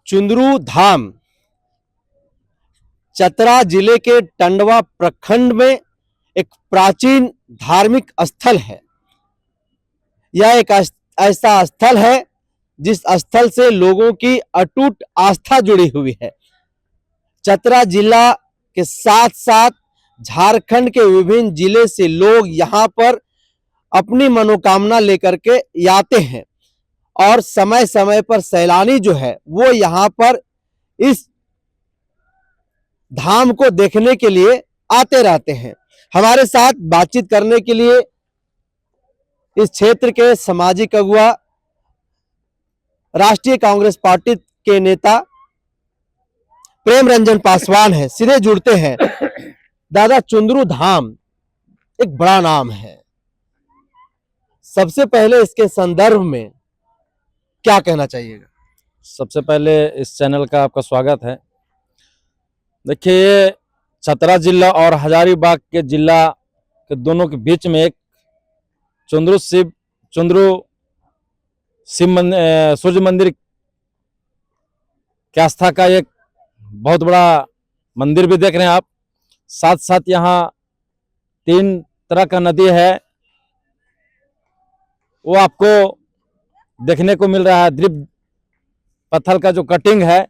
चुंदरू धाम चतरा जिले के टंडवा प्रखंड में एक प्राचीन धार्मिक स्थल है। यह एक ऐसा स्थल है जिस स्थल से लोगों की अटूट आस्था जुड़ी हुई है। चतरा जिला के साथ साथ झारखंड के विभिन्न जिले से लोग यहाँ पर अपनी मनोकामना लेकर के आते हैं और समय समय पर सैलानी जो है वो यहाँ पर इस धाम को देखने के लिए आते रहते हैं। हमारे साथ बातचीत करने के लिए इस क्षेत्र के सामाजिक अगुवा, राष्ट्रीय कांग्रेस पार्टी के नेता प्रेम रंजन पासवान है। सीधे जुड़ते हैं। दादा, चुंदरू धाम एक बड़ा नाम है। सबसे पहले इसके संदर्भ में क्या कहना चाहिएगा? सबसे पहले इस चैनल का आपका स्वागत है। देखिए, ये चतरा जिला और हजारीबाग के जिला के दोनों के बीच में एक चुंदरू शिव सूर्य मंदिर की आस्था का एक बहुत बड़ा मंदिर भी देख रहे हैं आप। साथ साथ यहाँ 3 तरह का नदी है, वो आपको देखने को मिल रहा है। द्वीप पत्थर का जो कटिंग है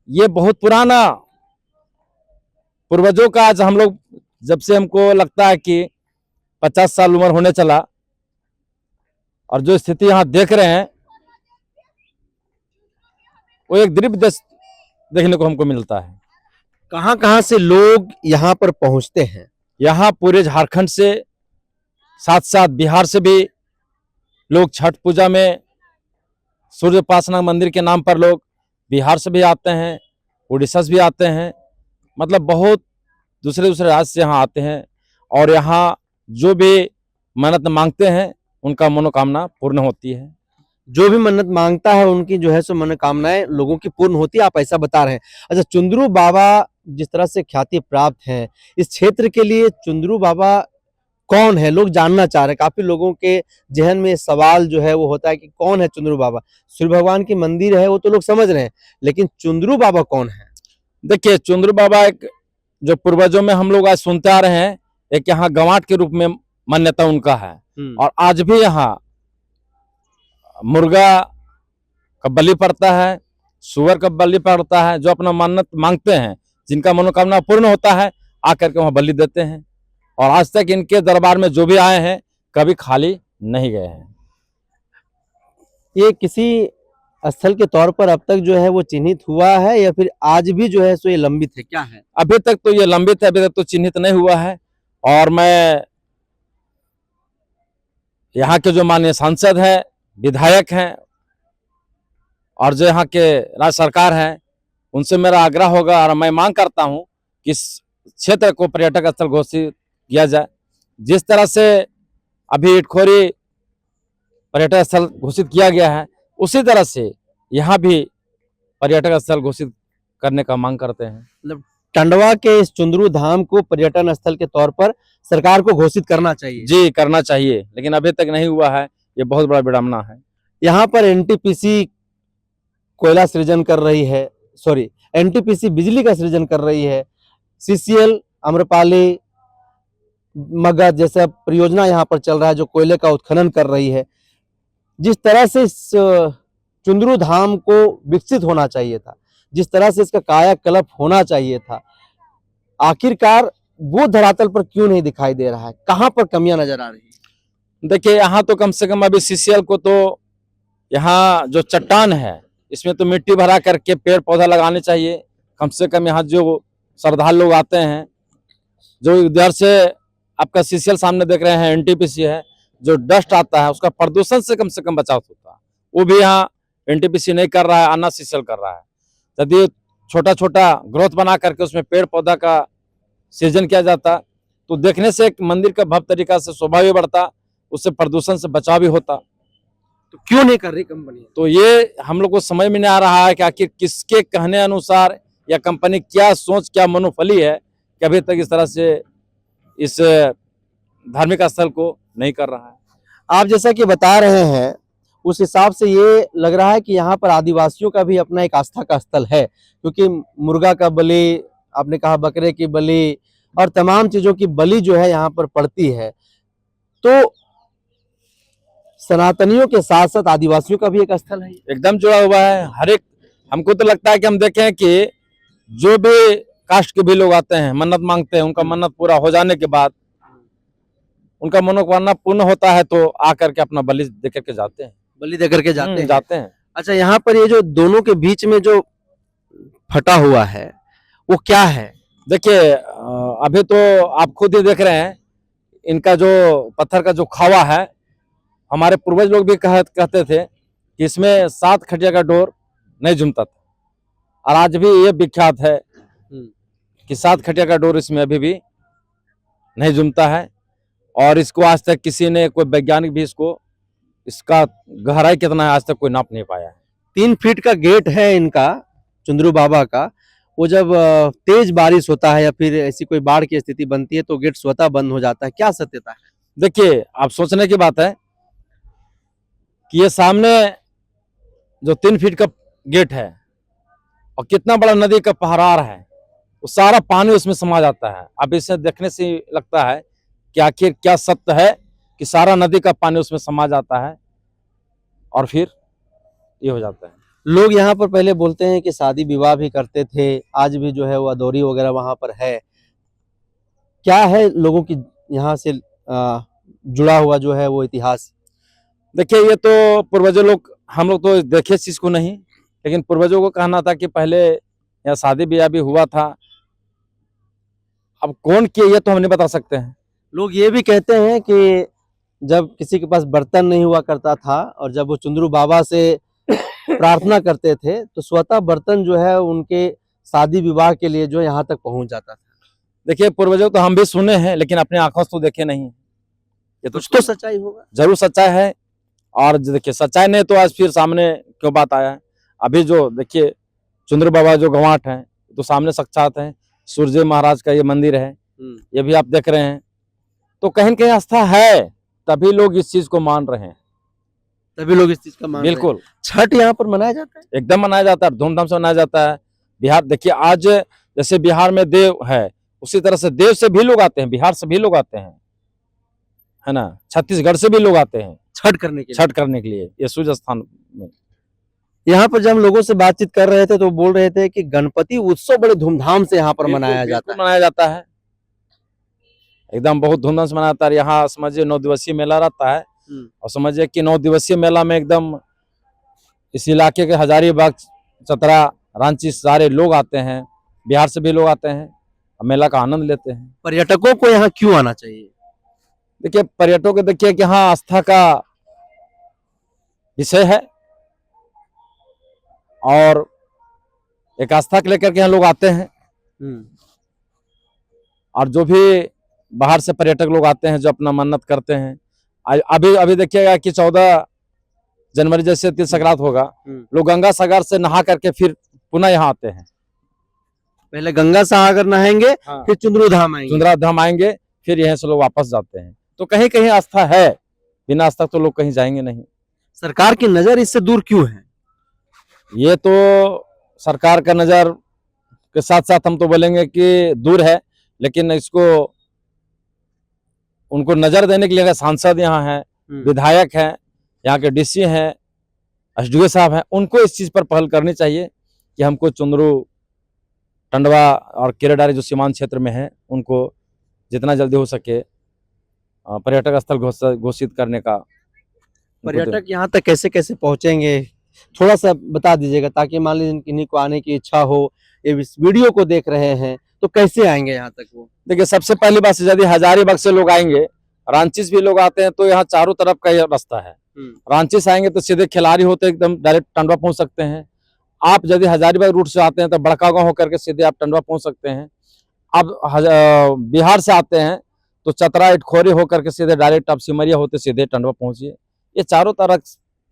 ये बहुत पुराना, पूर्वजों का। आज हम लोग जब से हमको लगता है कि 50 साल उम्र होने चला, और जो स्थिति यहाँ देख रहे हैं वो एक द्वीप देखने को हमको मिलता है। कहां कहां से लोग यहाँ पर पहुंचते हैं? यहाँ पूरे झारखंड से, साथ साथ बिहार से भी लोग छठ पूजा में सूर्य उपासना मंदिर के नाम पर लोग बिहार से भी आते हैं, उड़ीसा से भी आते हैं। मतलब बहुत दूसरे राज्य से यहाँ आते हैं और यहाँ जो भी मन्नत मांगते हैं उनका मनोकामना पूर्ण होती है। जो भी मन्नत मांगता है उनकी जो है सो मनोकामनाएं लोगों की पूर्ण होती है, आप ऐसा बता रहे हैं। अच्छा, चुंदरू बाबा जिस तरह से ख्याति प्राप्त है, इस क्षेत्र के लिए चुंदरू बाबा कौन है? लोग जानना चाह रहे हैं। काफी लोगों के जहन में सवाल जो है वो होता है कि कौन है चुंदरू बाबा? सूर्य भगवान की मंदिर है वो तो लोग समझ रहे हैं, लेकिन चुंदरू बाबा कौन है? देखिए, चुंदरू बाबा एक जो पूर्वजों में हम लोग आज सुनते आ रहे हैं, एक यहाँ गंवाट के रूप में मान्यता उनका है। और आज भी यहाँ मुर्गा का बलि पड़ता है, सुअर का बलि पड़ता है। जो अपना मन्नत मांगते हैं, जिनका मनोकामना पूर्ण होता है, आकर के वहां बलि देते हैं। और आज तक इनके दरबार में जो भी आए हैं कभी खाली नहीं गए हैं। ये किसी स्थल के तौर पर अब तक जो है वो चिन्हित हुआ है या फिर आज भी जो है सो ये लंबित है, क्या है? अभी तक तो ये लंबित है, अभी तक तो चिन्हित नहीं हुआ है। और मैं यहाँ के जो माननीय सांसद हैं, विधायक हैं और जो यहाँ के राज्य सरकार है, उनसे मेरा आग्रह होगा और मैं मांग करता हूँ कि इस क्षेत्र को पर्यटक स्थल घोषित किया जाए। जिस तरह से अभी इटखोरी पर्यटक स्थल घोषित किया गया है, उसी तरह से यहाँ भी पर्यटक स्थल घोषित करने का मांग करते हैं। मतलब टंडवा के इस चुंदरू धाम को पर्यटन स्थल के तौर पर सरकार को घोषित करना चाहिए। जी, करना चाहिए, लेकिन अभी तक नहीं हुआ है। ये बहुत बड़ा विडंबना है। यहाँ पर एनटीपीसी कोयला सृजन कर रही है, एनटीपीसी बिजली का सृजन कर रही है। सीसीएल, आम्रपाली, मगध जैसा परियोजना यहाँ पर चल रहा है जो कोयले का उत्खनन कर रही है। जिस तरह से इस चुंदरू धाम को विकसित होना चाहिए था, जिस तरह से इसका कायाकल्प होना चाहिए था, आखिरकार वो धरातल पर क्यों नहीं दिखाई दे रहा है? कहाँ पर कमियां नजर आ रही है? देखिए, यहाँ तो कम से कम अभी सीसीएल को तो यहाँ जो चट्टान है इसमें तो मिट्टी भरा करके पेड़ पौधा लगाने चाहिए। कम से कम यहाँ जो श्रद्धालु लोग आते हैं, जो इधर से आपका सीसीएल सामने देख रहे हैं एनटीपीसी है, जो डस्ट आता है उसका प्रदूषण से कम बचाव होता है, वो भी यहाँ एनटीपीसी नहीं कर रहा है, अन्ना सीसीएल कर रहा है। यदि छोटा छोटा ग्रोथ बना करके उसमें पेड़ पौधा का सृजन किया जाता तो देखने से एक मंदिर का भव्य तरीका से शोभा भी बढ़ता, उससे प्रदूषण से बचाव भी होता। तो क्यों नहीं कर रही कंपनी? तो ये हम लोग को समझ में नहीं आ रहा है कि आखिर किसके कहने अनुसार या कंपनी क्या सोच, क्या मनोफली है कि अभी तक इस तरह से इस धार्मिक स्थल को नहीं कर रहा है। आप जैसा कि बता रहे हैं उस हिसाब से ये लग रहा है कि यहाँ पर आदिवासियों का भी अपना एक आस्था का स्थल है, क्योंकि मुर्गा का बलि, आपने कहा बकरे की बलि और तमाम चीजों की बलि जो है यहाँ पर पड़ती है। तो सनातनियों के साथ साथ आदिवासियों का भी एक स्थल है। एकदम जुड़ा हुआ है। हर एक, हमको तो लगता है कि हम देखें कि जो भी कास्ट के भी लोग आते हैं, मन्नत मांगते हैं, उनका मन्नत पूरा हो जाने के बाद उनका मनोकामना पूर्ण होता है तो आकर के अपना बलि दे करके जाते हैं। बलि दे करके जाते हैं। जाते हैं। अच्छा, यहाँ पर ये जो दोनों के बीच में जो फटा हुआ है वो क्या है? देखिए अभी तो आप खुद ही देख रहे हैं, इनका जो पत्थर का जो खावा है, हमारे पूर्वज लोग भी कहते थे कि इसमें 7 खटिया का डोर नहीं झूमता था, और आज भी ये विख्यात है कि 7 खटिया का डोर इसमें अभी भी नहीं झूमता है। और इसको आज तक किसी ने, कोई वैज्ञानिक भी इसका गहराई कितना है आज तक कोई नाप नहीं पाया है। 3 फीट का गेट है इनका, चुंदरू बाबा का। वो जब तेज बारिश होता है या फिर ऐसी कोई बाढ़ की स्थिति बनती है तो गेट स्वतः बंद हो जाता है, क्या सत्यता है? देखिए, आप सोचने की बात है कि ये सामने जो 3 फीट का गेट है और कितना बड़ा नदी का पहरार है, वो सारा पानी उसमें समा जाता है। अब इसे देखने से लगता है कि आखिर क्या सत्य है कि सारा नदी का पानी उसमें समा जाता है और फिर ये हो जाता है। लोग यहाँ पर पहले बोलते हैं कि शादी विवाह भी करते थे, आज भी जो है वो अदौरी वगैरह वहां पर है। क्या है लोगों की यहाँ से जुड़ा हुआ जो है वो इतिहास? देखिए, ये तो पूर्वजों लोग, हम लोग तो देखे इस चीज को नहीं, लेकिन पूर्वजों को कहना था कि पहले यहाँ शादी ब्याह भी हुआ था। अब कौन किए ये तो हम नहीं बता सकते हैं। लोग ये भी कहते हैं कि जब किसी के पास बर्तन नहीं हुआ करता था और जब वो चुंदरू बाबा से प्रार्थना करते थे तो स्वतः बर्तन जो है उनके शादी विवाह के लिए जो यहाँ तक पहुंच जाता था। देखिए, पूर्वजों तो हम भी सुने हैं, लेकिन अपने आंखों से तो देखे नहीं। ये कुछ तो सच्चाई होगा, जरूर सच्चाई है। और देखिए, सच्चाई नहीं तो आज फिर सामने क्यों बात आया है। अभी जो देखिए चुंदरू बाबा जो गवाठ है तो सामने साक्षात है, सूर्य महाराज का ये मंदिर है, ये भी आप देख रहे हैं। तो कहीं न कहीं आस्था है, तभी लोग इस चीज को मान रहे हैं। तभी लोग इस चीज का मान रहे हैं। बिल्कुल। छठ यहाँ पर मनाया जाता है? एकदम मनाया जाता है, धूमधाम से मनाया जाता है। बिहार देखिए, आज जैसे बिहार में देव है, उसी तरह से देव से भी लोग आते हैं, बिहार से भी लोग आते हैं, है ना, छत्तीसगढ़ से भी लोग आते हैं छठ करने के लिए ये सूर्य स्थान में। यहाँ पर जब हम लोगों से बातचीत कर रहे थे तो बोल रहे थे कि गणपति उत्सव बड़े धूमधाम से यहाँ पर मनाया जाता है। एकदम बहुत धूमधाम से मनाता है। यहाँ समझिए 9 दिवसीय मेला रहता है, और समझिए कि 9 दिवसीय मेला में एकदम इस इलाके के हजारीबाग, चतरा, रांची सारे लोग आते हैं, बिहार से भी लोग आते हैं और मेला का आनंद लेते हैं। पर्यटकों को यहाँ क्यों आना चाहिए? देखिए, पर्यटकों को देखिए कि यहाँ आस्था का विषय है और एक आस्था को लेकर के यहाँ लोग आते हैं। और जो भी बाहर से पर्यटक लोग आते हैं जो अपना मन्नत करते हैं, अभी देखिएगा कि 14 जनवरी जैसे तिल संक्रांत होगा, लोग गंगा सागर से नहा करके फिर पुनः यहाँ आते हैं। पहले गंगा सागर नहाएंगे, फिर चुंदरू धाम आएंगे, फिर यहाँ से लोग वापस जाते हैं। तो कहीं कहीं आस्था है, बिना आस्था तो लोग कहीं जाएंगे नहीं। सरकार की नजर इससे दूर क्यों है? ये तो सरकार का नजर के साथ साथ हम तो बोलेंगे कि दूर है, लेकिन इसको उनको नजर देने के लिए सांसद यहाँ हैं, विधायक हैं, यहाँ के डीसी हैं, एसडीओ साहब हैं, उनको इस चीज पर पहल करनी चाहिए कि हमको चुंदरू, टंडवा और केरेडारी जो सीमांत क्षेत्र में है, उनको जितना जल्दी हो सके पर्यटक स्थल घोषित करने का। पर्यटक यहाँ तक कैसे कैसे पहुंचेंगे, थोड़ा सा बता दीजिएगा, ताकि मान लीजिए किन्हीं को आने की इच्छा हो, ये इस वीडियो को देख रहे हैं तो कैसे आएंगे यहाँ तक वो? देखिए, सबसे पहली बात से यदि हजारीबाग से लोग आएंगे, रांची से भी लोग आते हैं, तो यहाँ चारों तरफ का ये रास्ता है। रांची से आएंगे तो सीधे खिलाड़ी होते एकदम डायरेक्ट टंडवा पहुंच सकते हैं। आप यदि हजारीबाग रूट से आते हैं तो बड़का गांव होकर के सीधे आप टंडवा पहुंच सकते हैं। अब बिहार से आते हैं तो चतरा, इटखोरी होकर के सीधे डायरेक्ट आप सिमरिया होते सीधे टंडवा पहुंचिए। ये चारों तरफ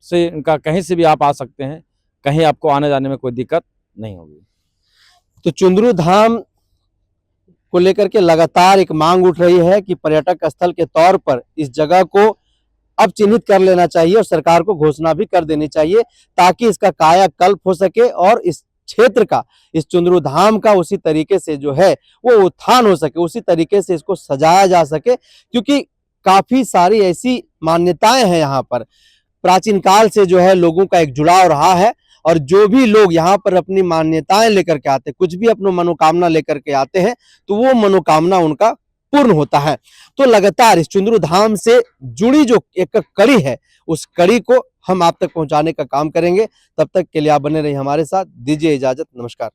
से इनका कहीं से भी आप आ सकते हैं, कहीं आपको आने जाने में कोई दिक्कत नहीं होगी। तो चुंदरू धाम को लेकर के लगातार एक मांग उठ रही है कि पर्यटक स्थल के तौर पर इस जगह को अब चिन्हित कर लेना चाहिए और सरकार को घोषणा भी कर देनी चाहिए, ताकि इसका कायाकल्प हो सके और इस क्षेत्र का, इस चुंदरू धाम का उसी तरीके से जो है वो उत्थान हो सके, उसी तरीके से इसको सजाया जा सके। क्योंकि काफी सारी ऐसी मान्यताएं हैं यहाँ पर, प्राचीन काल से जो है लोगों का एक जुड़ाव रहा है, और जो भी लोग यहाँ पर अपनी मान्यताएं लेकर के आते हैं, कुछ भी अपनी मनोकामना लेकर के आते हैं, तो वो मनोकामना उनका पूर्ण होता है। तो लगातार इस चुंदरू धाम से जुड़ी जो एक कड़ी है, उस कड़ी को हम आप तक पहुंचाने का काम करेंगे। तब तक के लिए आप बने रहिए हमारे साथ, दीजिए इजाजत, नमस्कार।